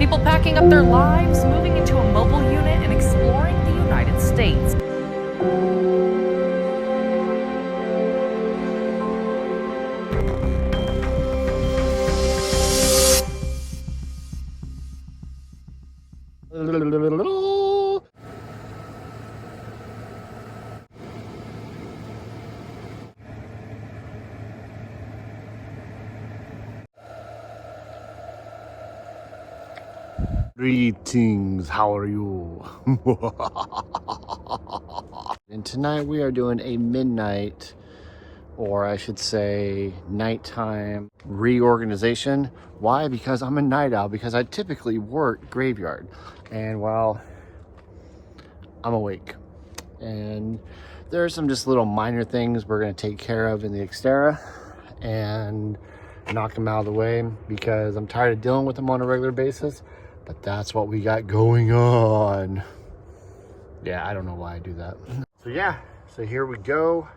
People packing up their lives, moving into a mobile unit, and exploring the United States. Greetings, how are you? And tonight we are doing a midnight, or I should say nighttime reorganization. Why? Because I'm a night owl, because I typically work graveyard. And while I'm awake, and there are some just little minor things we're going to take care of in the Xterra and knock them out of the way, because I'm tired of dealing with them on a regular basis. But that's what we got going on. Yeah, I don't know why I do that. So yeah, so here we go.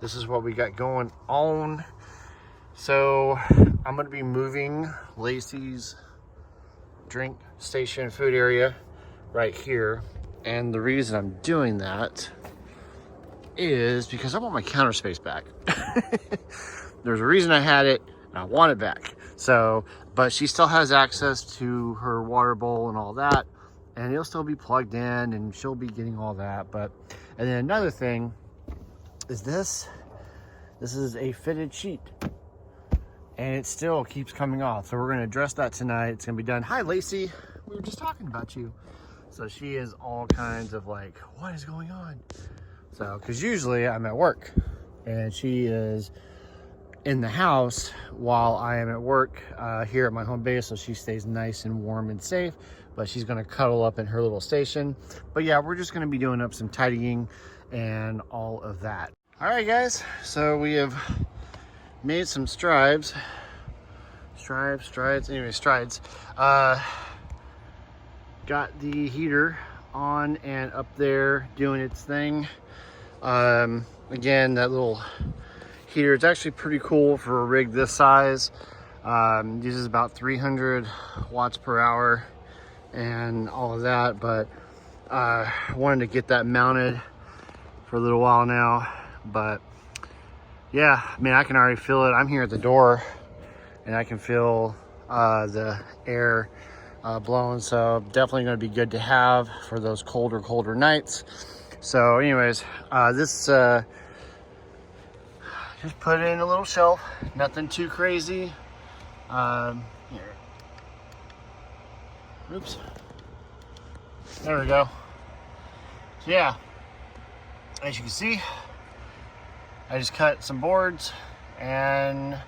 This is what we got going on. So I'm gonna be moving Lacey's drink station food area right here. And the reason I'm doing that is because I want my counter space back. There's a reason I had it, and I want it back. So, but she still has access to her water bowl and all that, and it'll still be plugged in, and she'll be getting all that. But, and then another thing is this is a fitted sheet, and it still keeps coming off. So we're gonna address that tonight. It's gonna be done. Hi, Lacey. We were just talking about you. So she is all kinds of like, what is going on? So, because usually I'm at work, and she is in the house while I am at work here at my home base, so she stays nice and warm and safe. But she's gonna cuddle up in her little station. But yeah, we're just gonna be doing up some tidying and all of that. All right, guys, so we have made some strides. Got the heater on and up there doing its thing. Again, that little heater, it's actually pretty cool for a rig this size. Uses about 300 watts per hour and all of that, but wanted to get that mounted for a little while now. But yeah, I mean, I can already feel it. I'm here at the door and I can feel the air blowing, so definitely going to be good to have for those colder nights. So anyways, this just put it in a little shelf, nothing too crazy. Here. Oops. There we go. So yeah, as you can see, I just cut some boards and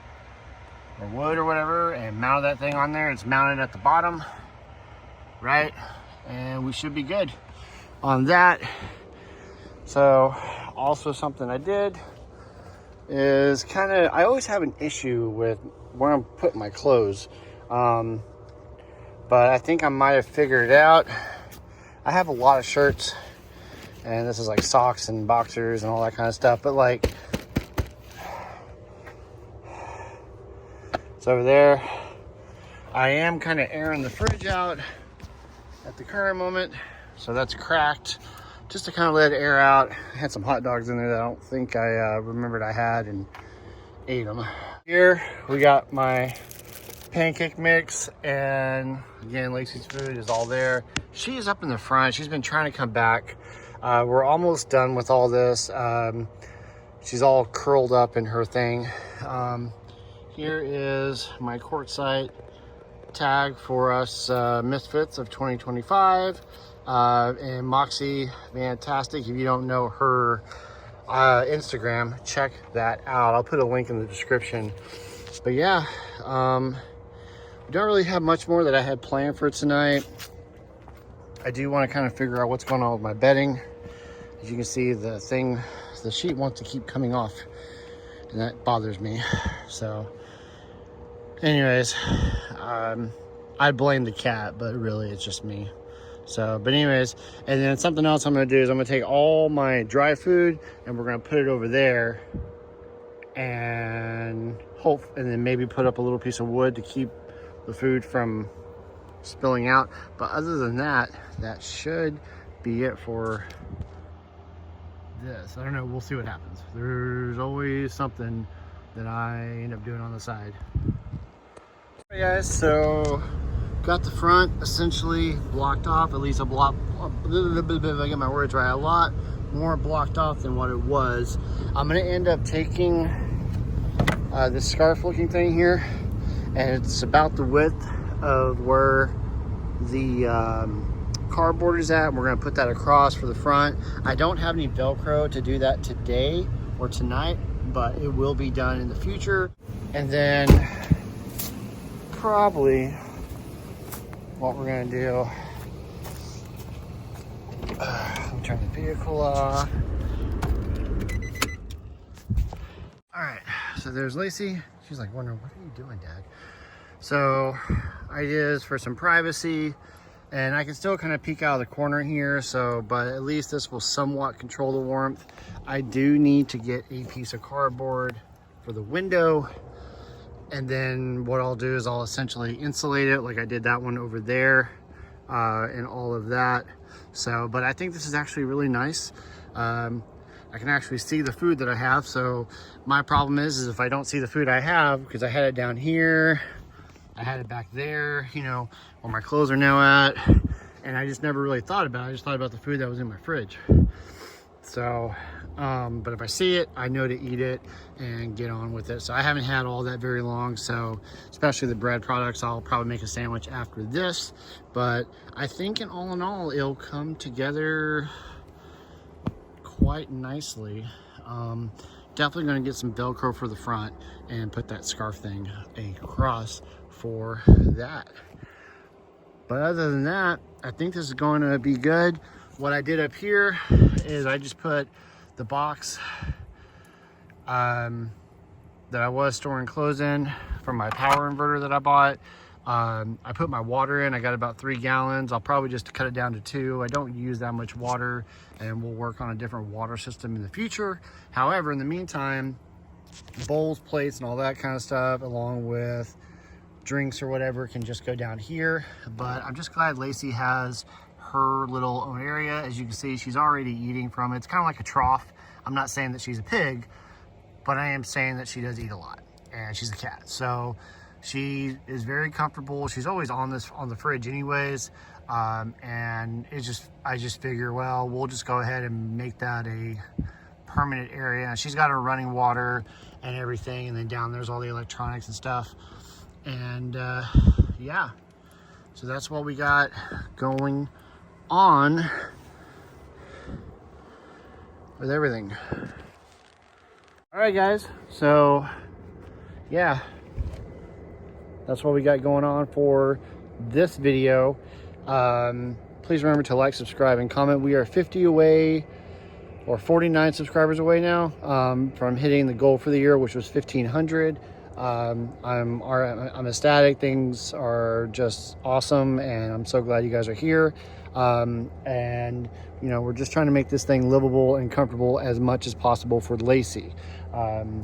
or wood or whatever and mounted that thing on there. It's mounted at the bottom, right? And we should be good on that. So also something I did is I always have an issue with where I'm putting my clothes. But I think I might have figured it out. I have a lot of shirts, and this is like socks and boxers and all that kind of stuff, but like, it's over there. I am kind of airing the fridge out at the current moment, so that's cracked, just to kind of let it air out. I had some hot dogs in there that I don't think I remembered I had, and ate them. Here we got my pancake mix, and again, Lacey's food is all there. She is up in the front. She's been trying to come back. We're almost done with all this. She's all curled up in her thing. Here is my quartzite tag for us Misfits of 2025. And Moxie, fantastic. If you don't know her Instagram, check that out. I'll put a link in the description. But yeah, we don't really have much more that I had planned for tonight. I do want to kind of figure out what's going on with my bedding. As you can see, the sheet wants to keep coming off, and that bothers me. So anyways, I blame the cat, but really it's just me. So, but anyways, and then something else I'm gonna do is I'm gonna take all my dry food and we're gonna put it over there, and then maybe put up a little piece of wood to keep the food from spilling out. But other than that, that should be it for this. I don't know, we'll see what happens. There's always something that I end up doing on the side. Hey guys, so got the front essentially blocked off, at least I get my words right, a lot more blocked off than what it was. I'm gonna end up taking this scarf looking thing here, and it's about the width of where the cardboard is at. We're gonna put that across for the front. I don't have any Velcro to do that today or tonight, but it will be done in the future. And then probably what we're gonna do, I'm turning the vehicle off. All right, so there's Lacey. She's like wondering, what are you doing, Dad? So ideas for some privacy, and I can still kind of peek out of the corner here, so, but at least this will somewhat control the warmth. I do need to get a piece of cardboard for the window, and then what I'll do is I'll essentially insulate it like I did that one over there, and all of that. So, but I think this is actually really nice. I can actually see the food that I have. So my problem is if I don't see the food I have, because I had it down here, I had it back there, you know, where my clothes are now at, and I just never really thought about it. I just thought about the food that was in my fridge. So, but if I see it, I know to eat it and get on with it. So I haven't had all that very long. So especially the bread products, I'll probably make a sandwich after this. But I think in all, it'll come together quite nicely. Definitely going to get some Velcro for the front and put that scarf thing across for that. But other than that, I think this is going to be good. What I did up here is I just put the box that I was storing clothes in from my power inverter that I bought. I put my water in. I got about 3 gallons. I'll probably just cut it down to 2. I don't use that much water, and we'll work on a different water system in the future. However, in the meantime, bowls, plates, and all that kind of stuff, along with drinks or whatever, can just go down here. But I'm just glad Lacey has her little own area. As you can see, she's already eating from it. It's kind of like a trough. I'm not saying that she's a pig, but I am saying that she does eat a lot, and she's a cat. So she is very comfortable. She's always on the fridge anyways. And I just figure, well, we'll just go ahead and make that a permanent area. She's got her running water and everything. And then down there's all the electronics and stuff. And yeah, so that's what we got going on with everything. All right, guys. So yeah, that's what we got going on for this video. Please remember to like, subscribe, and comment. We are 50 away, or 49 subscribers away now, from hitting the goal for the year, which was 1,500. I'm ecstatic. Things are just awesome, and I'm so glad you guys are here. And you know, we're just trying to make this thing livable and comfortable as much as possible for Lacey.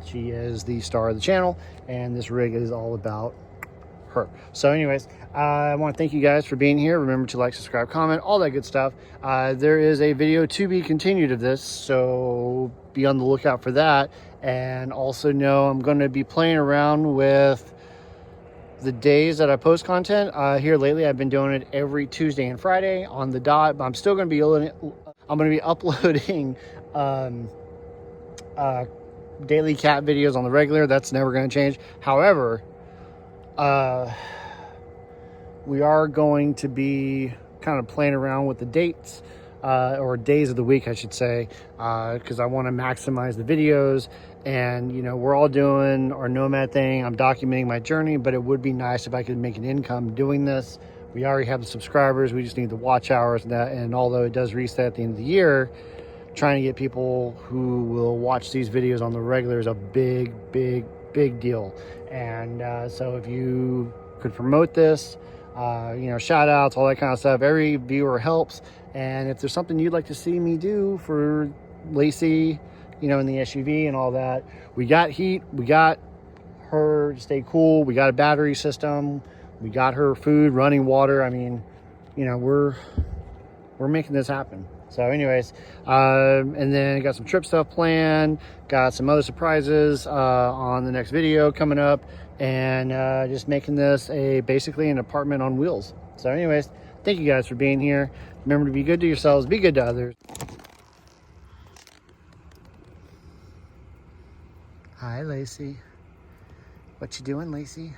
She is the star of the channel, and this rig is all about her. So anyways, I want to thank you guys for being here. Remember to like, subscribe, comment, all that good stuff. There is a video to be continued of this, so be on the lookout for that. And also know I'm going to be playing around with the days that I post content. Here lately, I've been doing it every Tuesday and Friday on the dot, but I'm still going to be uploading daily cat videos on the regular. That's never going to change. However, we are going to be kind of playing around with the dates, or days of the week, I should say, because I want to maximize the videos. And you know, we're all doing our Nomad thing. I'm documenting my journey, but it would be nice if I could make an income doing this. We already have the subscribers. We just need the watch hours and that. And although it does reset at the end of the year, trying to get people who will watch these videos on the regular is a big deal. And so if you could promote this, you know, shout outs, all that kind of stuff, every viewer helps. And if there's something you'd like to see me do for Lacey, you know, in the SUV and all that, we got heat, we got her to stay cool, we got a battery system, We got her food, running water. I mean, you know, we're making this happen. So anyways, and then got some trip stuff planned, got some other surprises on the next video coming up, and just making this basically an apartment on wheels. So anyways, thank you guys for being here. Remember to be good to yourselves, be good to others. Hi, Lacey. What you doing, Lacey?